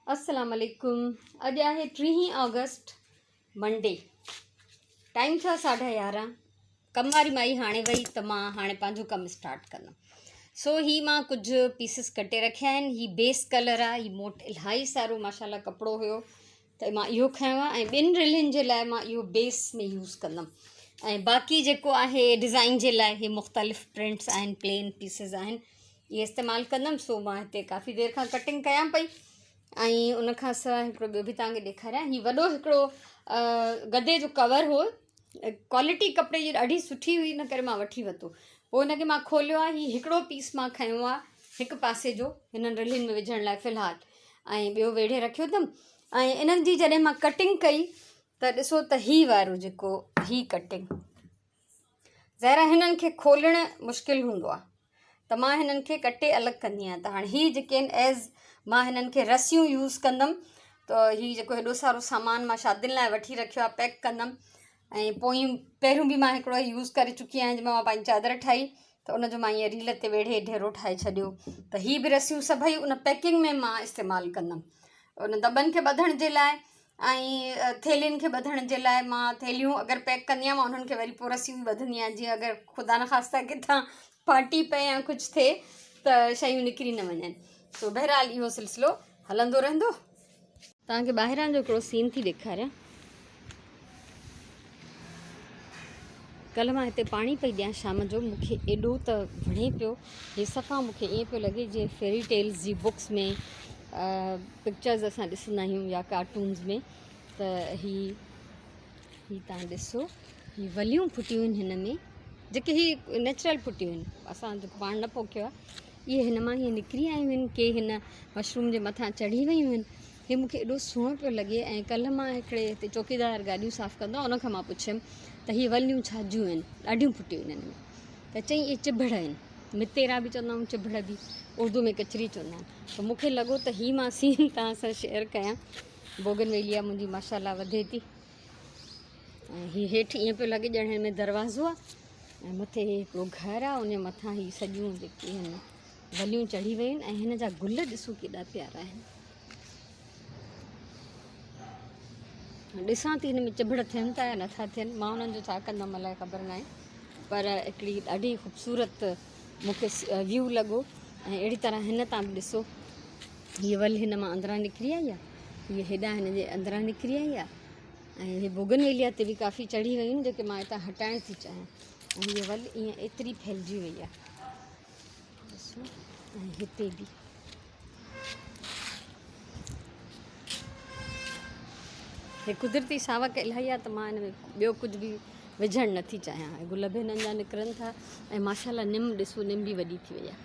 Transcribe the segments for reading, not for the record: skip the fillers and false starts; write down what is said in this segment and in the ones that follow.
अस्सलाम वालेकुम। अॼु आहे 3 ऑगस्ट मंडे। टाइम था 11:30। कम वारी माई हाणे वई त मां हाणे पंहिंजो कमु स्टार्ट कंदमि। सो ही मां कुझु पीसिस कटे रखिया आहिनि। ही बेस कलर आहे। ही मोट इलाही सारो माशाल्लाह कपिड़ो हुयो त मां इहो खयों आहे ऐं ॿिनि रिलियुनि जे लाइ मां इहो बेस में यूज़ कंदमि। ऐं बाक़ी जेको आहे डिज़ाइन जे लाइ हे मुख़्तलिफ़ प्रिंट्स आहिनि, प्लेन पीसिस आहिनि, इहे इस्तेमालु कंदमि। सो मां हिते काफ़ी देरि खां कटिंग कयां पई ऐं उन खां सवाइ हिकिड़ो ॿियो बि तव्हांखे ॾेखारियां। हीउ वॾो हिकिड़ो गदे जो कवर हो। क्वालिटी कपिड़े जी ॾाढी सुठी हुई, इन करे मां वठी वरितो। पोइ हिनखे मां खोलियो आहे। हीउ हिकिड़ो पीस मां खयों आहे हिकु पासे जो हिननि रिलियुनि में विझण लाइ फ़िलहालु, ऐं ॿियो वेढ़े रखियो अथमि। ऐं इन्हनि जी जॾहिं मां कटिंग कई त ॾिसो त हीउ वारो जेको ही कटिंग ज़ाहिर हिननि खे खोलणु मुश्किल हूंदो आहे, त मां हिननि खे कटे अलॻि कंदी आहियां। त हाणे हीअ जेके आहिनि एज़ मां हिननि खे रसियूं यूज़ कंदमि। त हीअ जेको हेॾो सारो सामान मां शादियुनि लाइ वठी रखियो आहे, पैक कंदमि। ऐं पोयूं पहिरियों बि मां हिकिड़ो यूज़ करे चुकी आहियां, जंहिंमें मां पंहिंजी चादर ठाही त उनजो मां ईअं रील ते वेढ़े ढेरो ठाहे छॾियो। त हीअ बि रसियूं सभई उन पैकिंग में मां इस्तेमालु कंदमि। उन दॿनि खे ॿधण जे लाइ ऐं थेलियुनि खे ॿधण जे लाइ मां थेलियूं अगरि पैक कंदी आहियां, मां उन्हनि खे वरी पोइ रसियूं बि ॿधंदी आहियां, जीअं अगरि ख़ुदा न ख़ास्ता किथां फाटी पए या कुझु थिए त शयूं निकिरी न वञनि। सो बहरहाल इहो सिलसिलो हलंदो रहंदो। तव्हांखे ॿाहिरां जो हिकिड़ो सीन थी ॾेखारियां। कल्ह मां हिते पाणी पई ॾियां शाम जो, मूंखे एॾो त वणे पियो। हे सफ़ा मूंखे ईअं पियो लॻे जीअं फेरी टेल्स जी बुक्स में पिक्चर्स असां ॾिसंदा आहियूं या कार्टून्स में। त ही तव्हां ॾिसो, ही वलियूं फुटियूं आहिनि हिन में, जेके ही नेचुरल फुटियूं आहिनि, असां जेको पाण न पोखियो आहे। इहे हिन मां हीअं निकिरी आयूं आहिनि, के हिन मशरूम जे मथां चढ़ी वियूं आहिनि। हे मूंखे एॾो सुहिणो पियो लॻे। ऐं कल्ह मां हिकिड़े हिते चौकीदार गाॾियूं साफ़ु कंदो, उनखां मां पुछियमि त हीअ वलियूं छा जूं आहिनि, ॾाढियूं फुटियूं आहिनि हिन में। त चई इहे चिभड़ आहिनि, मितेरा बि चवंदा आहियूं, चिभड़ बि उर्दू में कचरी चवंदा आहिनि। त मूंखे लॻो त हीअ मां सीन तव्हां सां शेयर कयां। बोगनवेलिया मुंहिंजी माशाल्लाह वधे थी। ऐं हीअ हेठि ईअं पियो लॻे ॼण हिन में दरवाज़ो आहे, ऐं मथे हिकिड़ो घरु आहे, उन मथां हीअ सॼियूं जेके आहिनि वलियूं चढ़ी वियूं आहिनि। ऐं हिन जा गुल ॾिसो केॾा प्यारा आहिनि। ॾिसां थी हिन में चिभड़ थियनि था या नथा थियनि, मां हुननि जो छा कंदमि अलाए, ख़बर न आहे। पर हिकिड़ी ॾाढी ख़ूबसूरत मूंखे व्यू लॻो। ऐं अहिड़ी तरह हिन तां बि ॾिसो, हीअ वल हिन मां अंदरां निकिरी आई आहे, हीअ हेॾां हिन जे अंदरां निकिरी आई आहे। ऐं हीअ बोगनवेलिया ते बि काफ़ी चढ़ी वियूं आहिनि, जेके मां हितां हटाइण थी चाहियां। ऐं हीअ वल ईअं एतिरी फैलिजी वई आहे, ॾिसो। ऐं हिते बि हे कुदरती सावक इलाही आहे, त मां हिन में ॿियो कुझु बि विझणु नथी चाहियां। ऐं गुल बि हिननि जा निकिरनि था। ऐं माशाल्लाह निम ॾिसो, निम बि वॾी थी वई आहे।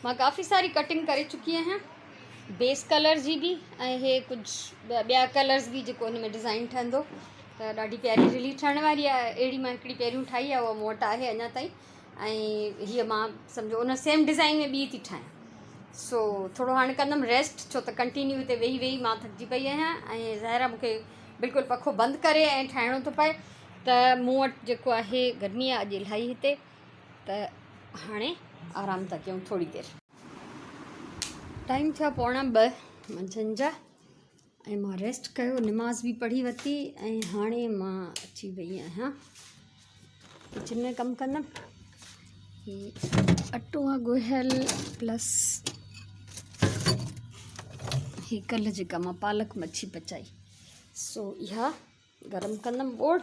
मां काफ़ी सारी कटिंग करे चुकी आहियां, बेस कलर जी बि, ऐं हे कुझु ॿिया कलर्स बि जेको हिन में डिज़ाइन ठहंदो। त ॾाढी प्यारी रिली ठहण वारी आहे। अहिड़ी मां हिकिड़ी पहिरियों ठाही आहे, उहा मूं वटि आहे अञा ताईं। ऐं हीअ मां सम्झो उन सेम डिज़ाइन में ॿी थी ठाहियां। सो थोरो हाणे कंदमि रेस्ट, छो त कंटिन्यू हिते वेही वेही मां थकिजी पई आहियां। ऐं ज़ाहिर आहे मूंखे बिल्कुलु पखो बंदि करे ऐं ठाहिणो थो पए। त मूं वटि जेको आहे गर्मी आहे अॼु इलाही हिते, त हाणे आराम था कयूं थोरी देरि। टाइम थिया 1:45 मंझंदि जा, ऐं मां रेस्ट कयो, निमाज़ बि पढ़ी वरिती। ऐं हाणे मां अची वई आहियां किचन में कमु कंदमि। हीअ अटो आहे ॻोहियल, प्लस हीअ कल्ह जेका मां पालक मच्छी पचाई, सो इहा गरम कंदमि ॿोड़,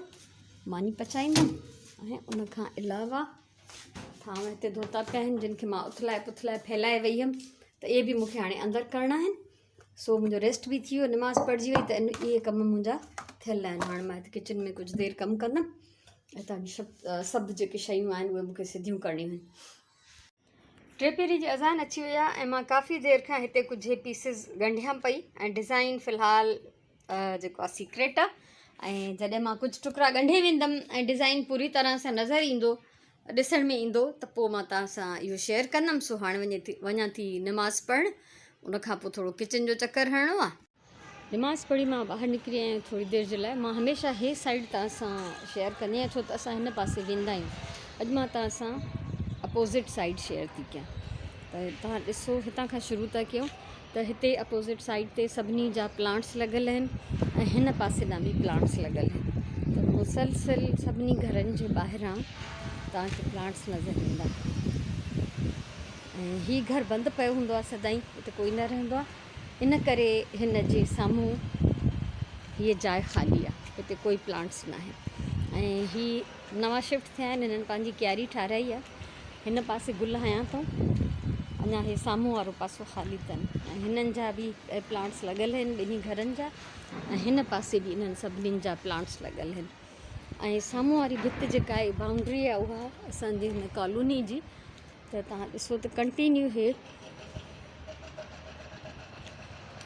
मानी पचाईंदमि। ऐं उनखां अलावा थांव हिते धोता पिया आहिनि, जिन खे मां उथलाए पुथलाए फैलाए वई हुअमि, त इहे बि मूंखे हाणे अंदरि करणा आहिनि। सो मुंहिंजो रेस्ट बि थी वियो, निमाज़ पढ़जी वई, त इहे कम मुंहिंजा थियल आहिनि। हाणे मां हिते किचन में कुझु देरि कमु कंदमि। ऐं तव्हांजी सभु जेके शयूं आहिनि उहे मूंखे सिधियूं करणियूं आहिनि। 3 पहिरीं जी अज़ान अची वई आहे, ऐं मां काफ़ी देरि खां हिते कुझु पीसिस ॻंढियां पई। ऐं डिज़ाइन फ़िलहालु जेको आहे सीक्रेट आहे। ऐं जॾहिं मां कुझु टुकड़ा ॻंढे वेंदमि ऐं डिज़ाइन पूरी तरह सां नज़र ईंदो, ॾिसण में ईंदो, त पोइ मां तव्हां सां इहो शेयर कंदमि। सो हाणे वञां थी निमाज़ पढ़णु, उनखां पोइ थोरो किचन जो चकर हणिणो आहे। निमाज़ पढ़ी मां ॿाहिरि निकिरी आहियां थोरी देरि जे लाइ। मां हमेशह हे साइड तव्हां सां शेयर कंदी आहियां, छो त असां हिन पासे वेंदा आहियूं। अॼु मां तव्हां सां अपोज़िट साइड शेयर थी कयां। त तव्हां ॾिसो, हितां खां शुरू था कयूं। त त हिते अपोज़िट साइड ते सभिनी जा प्लांट्स लॻल आहिनि ऐं हिन पासे ॾांहुं बि प्लांट्स लॻल आहिनि। त मुसलसिल सभिनी घरनि जे ॿाहिरां तव्हांखे प्लांट्स नज़र ईंदा। ऐं हीउ घरु बंदि पियो हूंदो आहे सदाईं, हिते कोई न रहंदो आहे, इन करे हिन जे साम्हूं हीअ जाइ ख़ाली आहे, हिते कोई प्लांट्स न आहिनि। ऐं हीअ नवां शिफ्ट थिया आहिनि, हिननि पंहिंजी क्यारी ठाराई आहे। हिन पासे गुल हयां अथऊं, अञा हे साम्हूं वारो पासो ख़ाली अथनि। ऐं हिननि जा बि प्लांट्स लॻल आहिनि ॿिन्ही घरनि जा, ऐं हिन पासे बि इन्हनि सभिनीनि जा प्लांट्स लॻल आहिनि। ऐं साम्हूं वारी भित जेका आहे बाउंड्री आहे उहा असांजी हिन कॉलोनी जी। त तव्हां ॾिसो त कंटिन्यू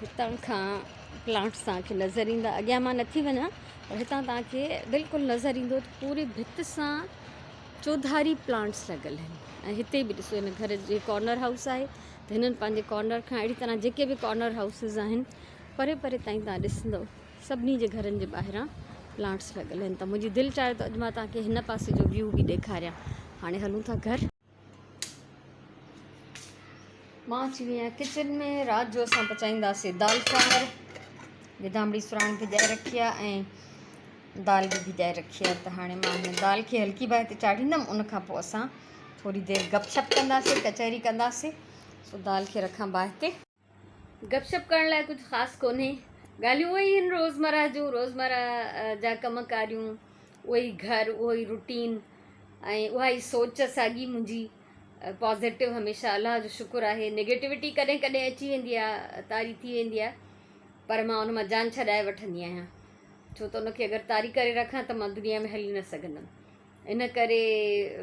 हितां खां प्लांट्स तव्हांखे नज़र ईंदा। अॻियां मां नथी वञा पर हितां तव्हांखे बिल्कुलु नज़र ईंदो त पूरी भित सां चौधारी प्लांट्स लॻल आहिनि। ऐं हिते बि ॾिसो हिन घर जे कॉर्नर हाउस आहे त हिननि पंहिंजे कॉर्नर खां अहिड़ी तरह जेके बि कॉर्नर हाउसिस आहिनि परे परे ताईं तव्हां ॾिसंदव सभिनी जे घरनि जे ॿाहिरां प्लांट्स लॻल आहिनि। त मुंहिंजी दिलि चाहे त अॼु मां तव्हांखे हिन पासे जो व्यू बि ॾेखारियां। हाणे हलूं था घर। मां अची वई आहियां किचन में। राति जो असां पचाईंदासीं दाल चांवर, गिदामड़ी सुराण भिॼाए रखी आहे ऐं दाल बि भिॼाए रखी आहे। त हाणे मां हिन दाल खे हल्की बाहि ते चाढ़ींदमि, उनखां पोइ असां थोरी देरि गपशप कंदासीं, कचहरी कंदासीं। सो दाल खे रखां बाहि ते। गपशप करण लाइ कुझु ख़ासि कोन्हे, ॻाल्हियूं उहे ई आहिनि रोज़मर्रा जूं, रोज़मर्रा जा कम कारियूं, उहो ई घरु, उहो ई रूटीन ऐं उहा ई सोच साॻी मुंहिंजी पॉज़िटिव। हमेशह अलाह जो शुक्र आहे। नेगेटिविटी कॾहिं कॾहिं अची वेंदी आहे, तारी थी वेंदी आहे, पर मां उन मां जान छॾाए वठंदी आहियां। छो त उनखे अगरि तारी करे रखां त मां दुनिया में हली न सघंदमि। इन करे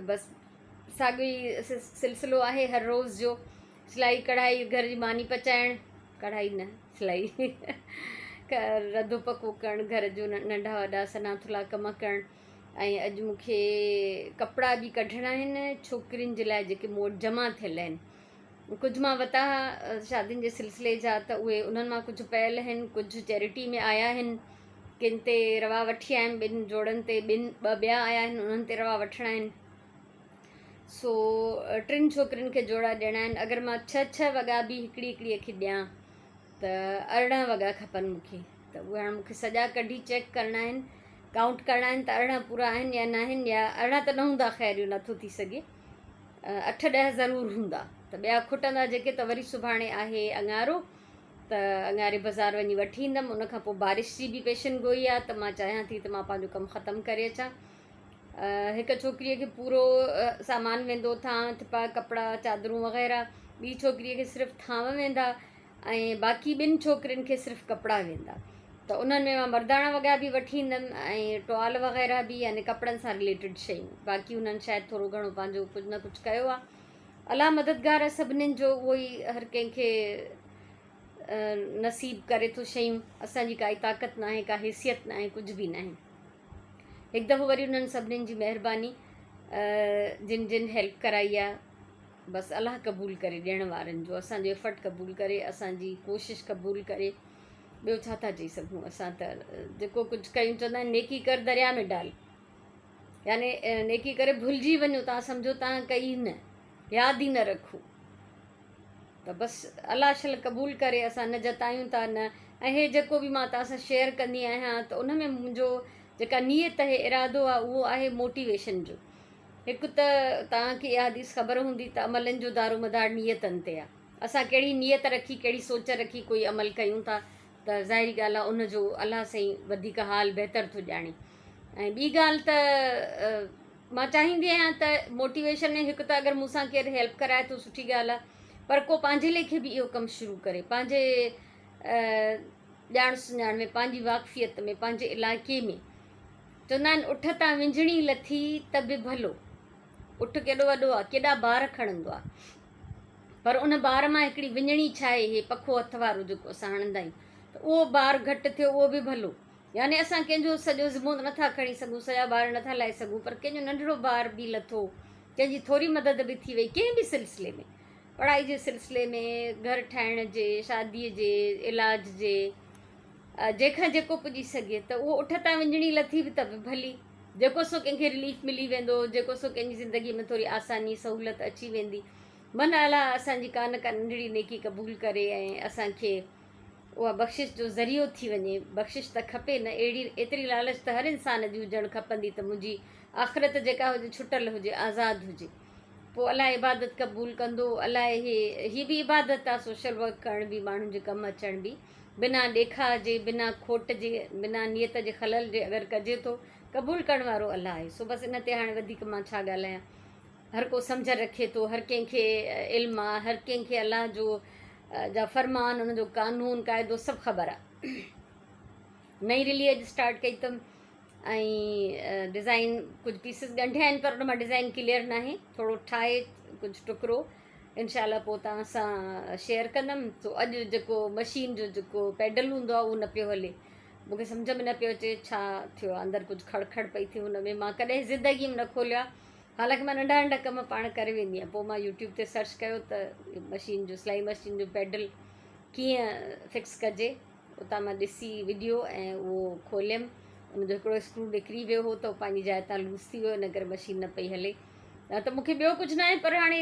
बसि साॻियो ई सिलसिलो आहे हर रोज़ जो। सिलाई कढ़ाई, घर जी मानी पचाइणु, कढ़ाई न सिलाई रधो पको करणु, घर जो नंढा वॾा सना थुला कम करणु। ऐं अॼु मूंखे कपिड़ा बि कढणा आहिनि छोकिरियुनि जे लाइ जेके मूं वटि जमा थियल आहिनि। कुझु मां वरिता शादियुनि जे सिलसिले जा, त उहे उन्हनि मां कुझु पयल आहिनि, कुझु चैरिटी में आया आहिनि, किन ते रवा वठी आयमि, ॿिनि जोड़नि ते, ॿ ॿिया आया आहिनि, उन्हनि ते रवा वठिणा आहिनि। सो 3 छोकिरियुनि खे जोड़ा ॾियणा आहिनि। अगरि मां 6 वॻा बि हिकिड़ीअ खे ॾियां त 18 वॻा खपनि मूंखे। त उहे हाणे मूंखे सॼा कढी चेक करणा आहिनि, काउंट करणा आहिनि त 18 पूरा आहिनि या न आहिनि, या 18 त न हूंदा, ख़ैर इहो नथो थी सघे, 8-10 ज़रूरु हूंदा। त ॿिया खुटंदा जेके त वरी सुभाणे आहे अङारो, त अङारे बाज़ारि वञी वठी ईंदमि। उनखां पोइ बारिश जी बि पेशन गोई आहे, त मां चाहियां थी त मां पंहिंजो कमु ख़तमु करे अचां। हिकु छोकिरीअ खे पूरो सामान वेंदो, थांव थिपा कपिड़ा चादरूं वग़ैरह, ॿी छोकिरीअ खे सिर्फ़ु थांव वेंदा ऐं बाक़ी 2 छोकिरियुनि खे सिर्फ़ु कपिड़ा वेंदा। त उन्हनि में मां मर्दाना वॻा बि वठी ईंदमि ऐं टुवाल वग़ैरह बि, यानी कपिड़नि सां रिलेटेड शयूं। बाक़ी उन्हनि शायदि थोरो घणो पंहिंजो कुझु न कुझु कयो आहे। अलाह मददगार आहे सभिनीनि जो, उहो ई हर कंहिंखे नसीब करे थो शयूं। असांजी काई ताक़त न आहे, का हैसियत न आहे, कुझु बि न आहे। हिकु दफ़ो वरी उन्हनि सभिनीनि जी महिरबानी, जिन जिन हेल्प कराई आहे, बसि अलाह क़बूल करे ॾियण वारनि जो, असांजो एफर्ट क़बूल करे, असांजी कोशिशि क़बूल करे। ॿियो छा था चई सघूं असां? त जेको कुझु कयूं, चवंदा आहिनि नेकी कर दरिया में डाल, यानी नेकी करे भुलिजी वञो, तव्हां सम्झो तव्हां कई न, यादि ई न रखो। त बसि अलाह शल क़बूल करे, असां न जतायूं था न। ऐं हे जेको बि मां तव्हां सां शेयर कंदी आहियां, त उन में मुंहिंजो जेका नियत आहे, इरादो आहे, उहो आहे मोटिवेशन जो। हिकु त तव्हांखे इहा हदीस ख़बर हूंदी त अमलनि जो दारो मदार नियतनि ते आहे। असां कहिड़ी नियत रखी, कहिड़ी सोच रखी कोई अमल कयूं था, त ज़ाहिरी ॻाल्हि आहे उनजो अलाह साईं वधीक हाल बहितर थो ॼाणे। ऐं ॿी ॻाल्हि त मां चाहींदी आहियां त मोटिवेशन में हिकु त अगरि मूंसां केरु हेल्प कराए थो, सुठी ॻाल्हि आहे, पर को पंहिंजे लेखे बि इहो कमु शुरू करे, पंहिंजे ॼाण सुञाण में, पंहिंजी वाक़फ़ियत में, पंहिंजे इलाइक़े में। चवंदा आहिनि उठ तां विंझणी लथी त बि भलो। उठ केॾो वॾो आहे, केॾा बार खणंदो आहे, पर उन बार मां हिकिड़ी विंझणी छा आहे, हे पखो हथ वारो जेको असां हणंदा आहियूं, त उहो बार घटि थियो, उहो बि भलो। यानी असां कंहिंजो सॼो ज़िमो नथा खणी सघूं, सॼा बार नथा लाहे सघूं, पर कंहिंजो नंढिड़ो बार बि लथो, कंहिंजी थोरी मदद बि थी वई, कंहिं बि सिलसिले में, पढ़ाई जे सिलसिले में, घर ठाहिण जे, शादीअ जे, इलाज जे, जंहिंखां जेको पुॼी सघे, त उहो उठ तां विंझणी लथी बि त बि भली। जेको सो कंहिंखे रिलीफ मिली वेंदो, जेको सो कंहिंजी ज़िंदगीअ में थोरी आसानी सहूलियत अची वेंदी। मन अलाह असांजी कान का नंढड़ी नेकी क़बूल करे ऐं असांखे उहा बख़्शिश जो ज़रियो थी वञे। बख़्शिश त खपे न, एतिरी लालच त हर इंसान जी हुजणु खपंदी त मुंहिंजी आख़िरत जेका हुजे छुटल हुजे, आज़ादु हुजे। पोइ अलाए इबादत क़बूल कंदो, अलाए ही बि इबादत आहे, सोशल वर्क करण बि, माण्हुनि जे कमु अचण बि, बिना ॾेखा जे, बिना खोट जे, बिना नियत जे खलल जे अगरि कजे थो, क़बूल करण वारो अलाह आहे। सो बसि इन ते हाणे वधीक मां छा ॻाल्हायां। हर को सम्झ रखे थो, हर कंहिंखे इल्मु आहे, हर कंहिंखे अलाह जो जा फरमान, उनजो कानून क़ाइदो सभु ख़बर आहे। नई रिली अॼु स्टार्ट कई अथमि ऐं डिज़ाइन कुझु पीसिस ॻंढिया आहिनि, पर उन मां डिज़ाइन क्लियर न आहे, थोरो ठाहे कुझु टुकड़ो इनशाला पोइ तव्हां सां शेयर कंदमि। सो अॼु जेको मशीन जो जेको पैडल हूंदो आहे उहो न पियो हले, मूंखे सम्झ में न पियो अचे छा थियो आहे, अंदरि कुझु खड़खड़ पई थी हुन में, मां कॾहिं ज़िंदगी में न खोलियो आहे। हालांकि मां नंढा नंढा कम पाण करे वेंदी आहियां। पोइ मां यूट्यूब ते सर्च कयो त मशीन जो, सिलाई मशीन जो पैडल कीअं फिक्स कजे, उतां मां ॾिसी वीडियो ऐं उहो खोलियमि। उनजो हिकिड़ो स्क्रू निकिरी वियो हो त उहो पंहिंजी जाइ तां लूज़ थी वियो, इन करे मशीन न पई हले। त मूंखे ॿियो कुझु न आहे, पर हाणे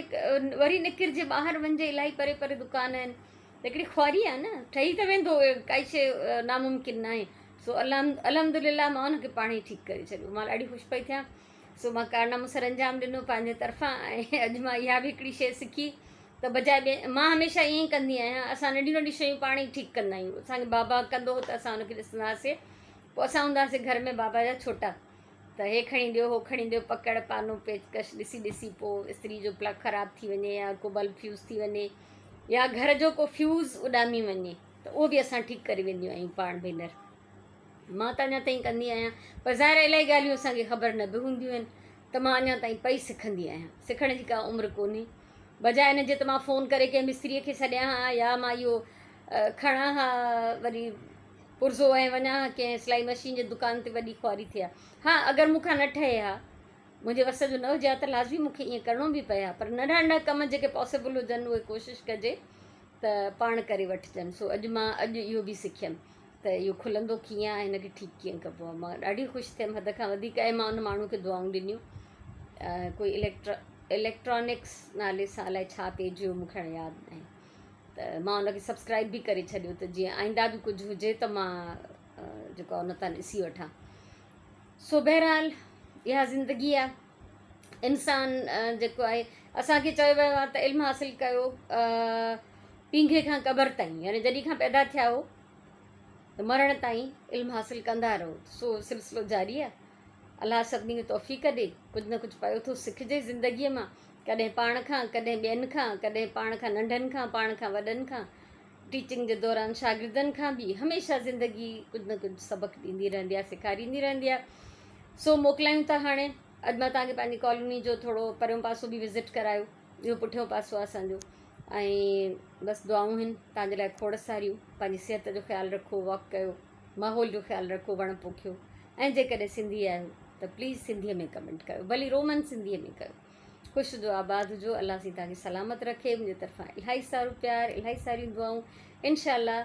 वरी निकिरजे, ॿाहिरि वञिजे, इलाही परे परे दुकान आहिनि, त हिकिड़ी ख्वारी आहे न, ठही त वेंदो, काई शइ नामुमकिन न आहे। सो अलहमदुलिल्लाह मां हुनखे पाण ई ठीकु करे छॾियो, मां ॾाढी ख़ुशि पई थियां। सो मां कारनामो सर अंजाम ॾिनो पंहिंजे तरफ़ां, ऐं अॼु मां इहा बि हिकिड़ी शइ सिखी त बजाए मां हमेशह ईअं ई कंदी आहियां, असां नंढियूं नंढियूं शयूं पाण ई ठीकु कंदा आहियूं। असांखे बाबा कंदो हो त असां हुनखे ॾिसंदा हुआसीं, पोइ असां हूंदा हुआसीं घर में बाबा जा छोटा, त हे खणी ॾियो, हो खणी ॾियो, पकड़ पानो पेचकश ॾिसी ॾिसी, पोइ इस्त्री जो प्लग ख़राबु थी वञे या को बल्ब फ्यूज़ थी वञे या घर जो को फ्यूज़ उॾामी वञे त उहो बि असां ठीकु करे वेंदियूं आहियूं पाण भेनर। मां त अञा ताईं कंदी आहियां, पर ज़ाहिर इलाही ॻाल्हियूं असांखे ख़बर न बि हूंदियूं आहिनि, त मां अञा ताईं पई सिखंदी आहियां। सिखण जी का उमिरि कोन्हे, बजाए इन जे त मां फ़ोन करे कंहिं मिस्त्रीअ खे सॾियां हा, या मां इहो खणां हा वरी पुर्ज़ो ऐं वञा कंहिं सिलाई मशीन जी दुकान ते, वॾी ख्वारी थिए। हा, अगरि मूंखां न ठहे हा, मुंहिंजे वस जो न हुजे हा, त लाज़मी मूंखे ईअं करिणो बि पए हा, पर नंढा नंढा कम जेके पॉसिबल हुजनि उहे कोशिशि कजे त पाण करे वठिजनि। सो अॼु इहो बि सिखियमि त इहो खुलंदो कीअं आहे, हिनखे ठीकु कीअं कबो आहे। मां ॾाढी ख़ुशि थियमि हद खां वधीक, ऐं मां उन माण्हू खे दुआऊं ॾिनियूं। कोई इलेक्ट्रॉनिक्स नाले सां अलाए छा पेज हुयो, मूंखे हाणे यादि न आहे, त मां हुनखे सब्सक्राइब बि करे छॾियो त जीअं आईंदा बि कुझु हुजे त मां जेको आहे उन तां ॾिसी वठां। सो बहरहाल इहा ज़िंदगी आहे। इंसान जेको आहे, असांखे चयो वियो आहे त इल्मु हासिलु कयो पींघे खां क़बर ताईं, यानी जॾहिं खां पैदा थिया हो त मरण ताईं इल्मु हासिलु कंदा रहो। सो सिलसिलो जारी आहे। अलाह सभिनी खे तौफ़ीक़ ॾे, कुझु न कुझु पियो थो सिखिजे ज़िंदगीअ मां, कॾहिं पाण खां, कॾहिं ॿियनि खां, कॾहिं पाण खां नंढनि खां, पाण खां वॾनि खां, टीचिंग जे दौरान शागिर्दनि खां बि। हमेशह ज़िंदगी कुझु न कुझु सबक़ु ॾींदी रहंदी आहे, सेखारींदी रहंदी आहे। सो मोकिलायूं था हाणे। अॼु मां तव्हांखे पंहिंजी कॉलोनी जो थोरो परियों पासो बि विज़िट करायो, इहो पुठियों पासो आहे असांजो। ऐं बसि दुआऊं आहिनि तव्हांजे लाइ खोड़ सारियूं। पंहिंजी सिहत जो ख़्यालु रखो, वॉक कयो, माहौल जो ख़्यालु रखो, वण पोखियो, ऐं जेकॾहिं सिंधी आहियो त प्लीज़ सिंधीअ में कमेंट कयो, भली रोमन सिंधीअ में कयो। ख़ुशि जो आबाद हुजो, अलाह सी तव्हांखे सलामत रखे। मुंहिंजे तरफ़ां इलाही सारो प्यार, इलाही सारियूं दुआऊं। इनशाअल्लाह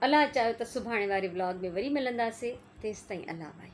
अलाह चाहियो त सुभाणे वारे व्लॉग में वरी मिलंदासीं। तेसिताईं अलाह भाई।